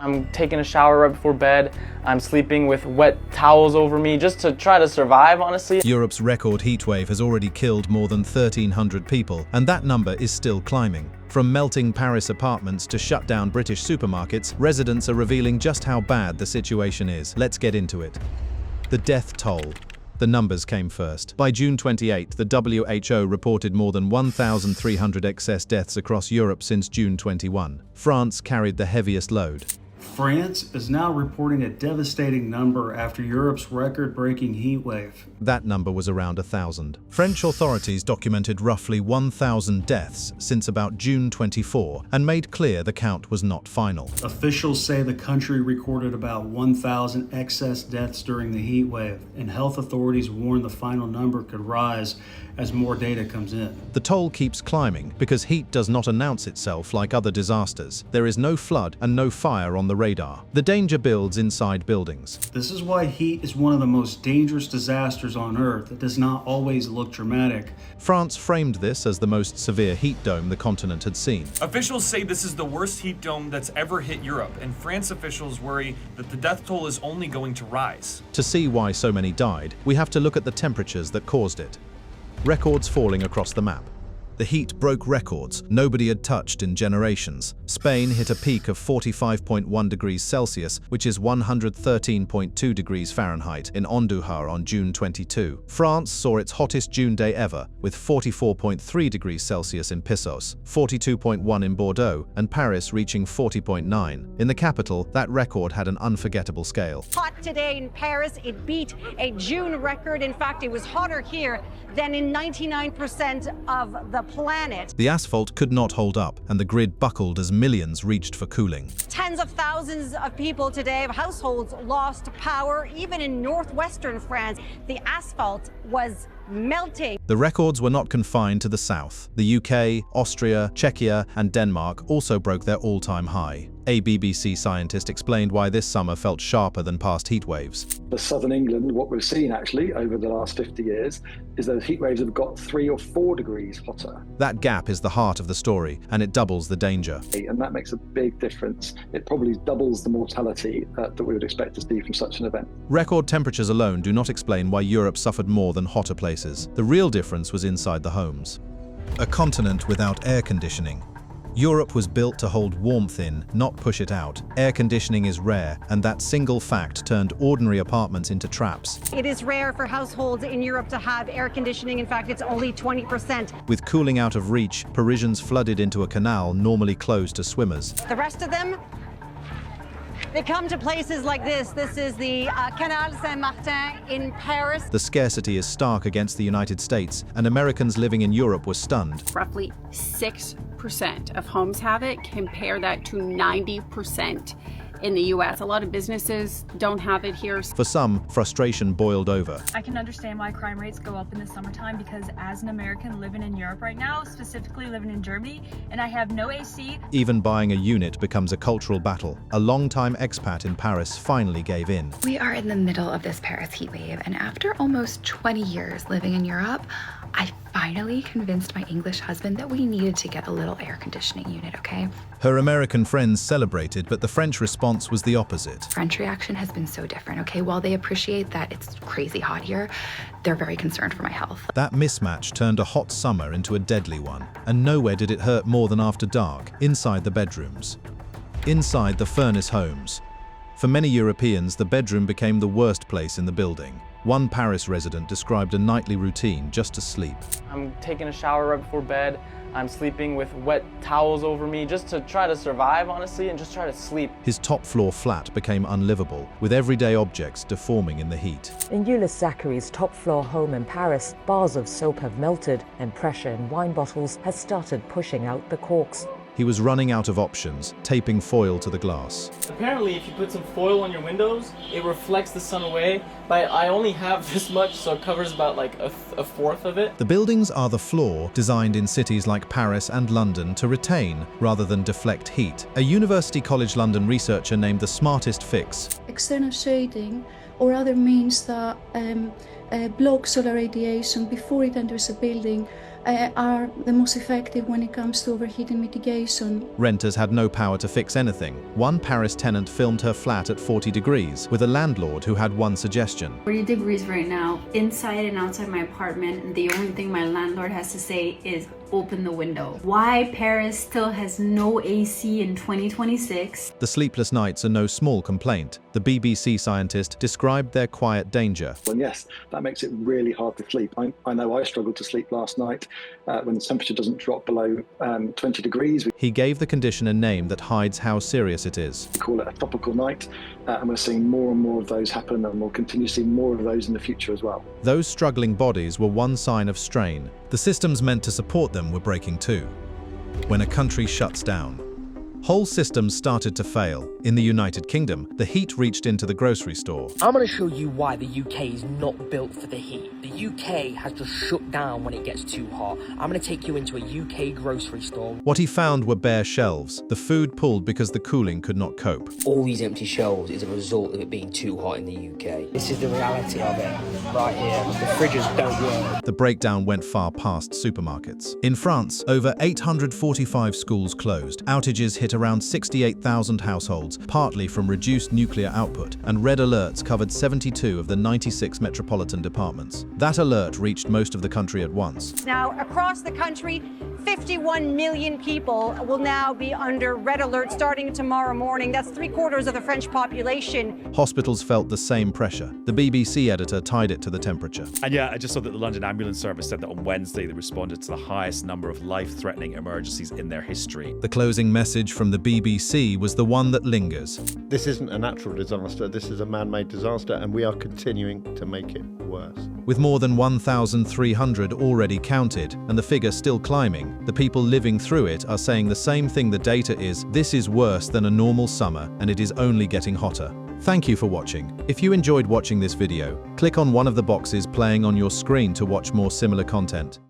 I'm taking a shower right before bed. I'm sleeping with wet towels over me just to try to survive, honestly. Europe's record heatwave has already killed more than 1,300 people, and that number is still climbing. From melting Paris apartments to shut down British supermarkets, residents are revealing just how bad the situation is. Let's get into it. The death toll. The numbers came first. By June 28, the WHO reported more than 1,300 excess deaths across Europe since June 21. France carried the heaviest load. France is now reporting a devastating number after Europe's record-breaking heat wave. That number was around 1,000. French authorities documented roughly 1,000 deaths since about June 24 and made clear the count was not final. Officials say the country recorded about 1,000 excess deaths during the heat wave, and health authorities warn the final number could rise as more data comes in. The toll keeps climbing because heat does not announce itself like other disasters. There is no flood and no fire on the radar. The danger builds inside buildings. This is why heat is one of the most dangerous disasters on Earth. It does not always look dramatic. France framed this as the most severe heat dome the continent had seen. Officials say this is the worst heat dome that's ever hit Europe, and France officials worry that the death toll is only going to rise. To see why so many died, we have to look at the temperatures that caused it. Records falling across the map. The heat broke records nobody had touched in generations. Spain hit a peak of 45.1 degrees Celsius, which is 113.2 degrees Fahrenheit, in Andújar on June 22. France saw its hottest June day ever, with 44.3 degrees Celsius in Pissos, 42.1 in Bordeaux, and Paris reaching 40.9. In the capital, that record had an unforgettable scale. Hot today in Paris, it beat a June record. In fact, it was hotter here than in 99% of the planet. The asphalt could not hold up, and the grid buckled as millions reached for cooling. Tens of thousands of people today, households lost power. Even in northwestern France, the asphalt was melting. The records were not confined to the south. The UK, Austria, Czechia, and Denmark also broke their all-time high. A BBC scientist explained why this summer felt sharper than past heat waves. For southern England, what we've seen actually over the last 50 years is that heat waves have got 3 or 4 degrees hotter. That gap is the heart of the story, and it doubles the danger. And that makes a big difference. It probably doubles the mortality that we would expect to see from such an event. Record temperatures alone do not explain why Europe suffered more than hotter places. The real difference was inside the homes. A continent without air conditioning. Europe was built to hold warmth in, not push it out. Air conditioning is rare, and that single fact turned ordinary apartments into traps. It is rare for households in Europe to have air conditioning. In fact, it's only 20%. With cooling out of reach, Parisians flooded into a canal normally closed to swimmers. The rest of them, they come to places like this. This is the Canal Saint-Martin in Paris. The scarcity is stark against the United States, and Americans living in Europe were stunned. Roughly 6% of homes have it. Compare that to 90% in the US. A lot of businesses don't have it here. For some, frustration boiled over. I can understand why crime rates go up in the summertime because as an American living in Europe right now, specifically living in Germany, and I have no AC. Even buying a unit becomes a cultural battle. A longtime expat in Paris finally gave in. We are in the middle of this Paris heat wave, and after almost 20 years living in Europe, I finally convinced my English husband that we needed to get a little air conditioning unit, okay? Her American friends celebrated, but the French response was the opposite. French reaction has been so different, okay? While they appreciate that it's crazy hot here, they're very concerned for my health. That mismatch turned a hot summer into a deadly one, and nowhere did it hurt more than after dark, inside the bedrooms. Inside the furnace homes. For many Europeans, the bedroom became the worst place in the building. One Paris resident described a nightly routine just to sleep. I'm taking a shower right before bed. I'm sleeping with wet towels over me just to try to survive, honestly, and just try to sleep. His top-floor flat became unlivable, with everyday objects deforming in the heat. In Euless Zachary's top-floor home in Paris, bars of soap have melted and pressure in wine bottles has started pushing out the corks. He was running out of options, taping foil to the glass. Apparently, if you put some foil on your windows, it reflects the sun away, but I only have this much, so it covers about like a fourth of it. The buildings are the floor, designed in cities like Paris and London to retain rather than deflect heat. A University College London researcher named the smartest fix. External shading or other means that block solar radiation before it enters a building are the most effective when it comes to overheating mitigation. Renters had no power to fix anything. One Paris tenant filmed her flat at 40 degrees with a landlord who had one suggestion. 40 degrees right now, inside and outside my apartment, and the only thing my landlord has to say is open the window. Why Paris still has no AC in 2026? The sleepless nights are no small complaint. The BBC scientist described their quiet danger. And yes, that makes it really hard to sleep. I know I struggled to sleep last night when the temperature doesn't drop below 20 degrees. He gave the condition a name that hides how serious it is. We call it a tropical night, and we're seeing more and more of those happen, and we'll continue to see more of those in the future as well. Those struggling bodies were one sign of strain. The systems meant to support them were breaking too. When a country shuts down, whole systems started to fail. In the United Kingdom, the heat reached into the grocery store. I'm going to show you why the UK is not built for the heat. The UK has just shut down when it gets too hot. I'm going to take you into a UK grocery store. What he found were bare shelves. The food pulled because the cooling could not cope. All these empty shelves is a result of it being too hot in the UK. This is the reality of it, right here. The fridges don't work. The breakdown went far past supermarkets. In France, over 845 schools closed. Outages hit around 68,000 households, partly from reduced nuclear output, and red alerts covered 72 of the 96 metropolitan departments. That alert reached most of the country at once. Now, across the country, 51 million people will now be under red alert starting tomorrow morning. That's 3/4 of the French population. Hospitals felt the same pressure. The BBC editor tied it to the temperature. And yeah, I just saw that the London Ambulance Service said that on Wednesday they responded to the highest number of life-threatening emergencies in their history. The closing message from the BBC was the one that lingers. This isn't a natural disaster, this is a man-made disaster, and we are continuing to make it worse. With more than 1,300 already counted, and the figure still climbing, the people living through it are saying the same thing the data is: this is worse than a normal summer, and it is only getting hotter. Thank you for watching. If you enjoyed watching this video, click on one of the boxes playing on your screen to watch more similar content.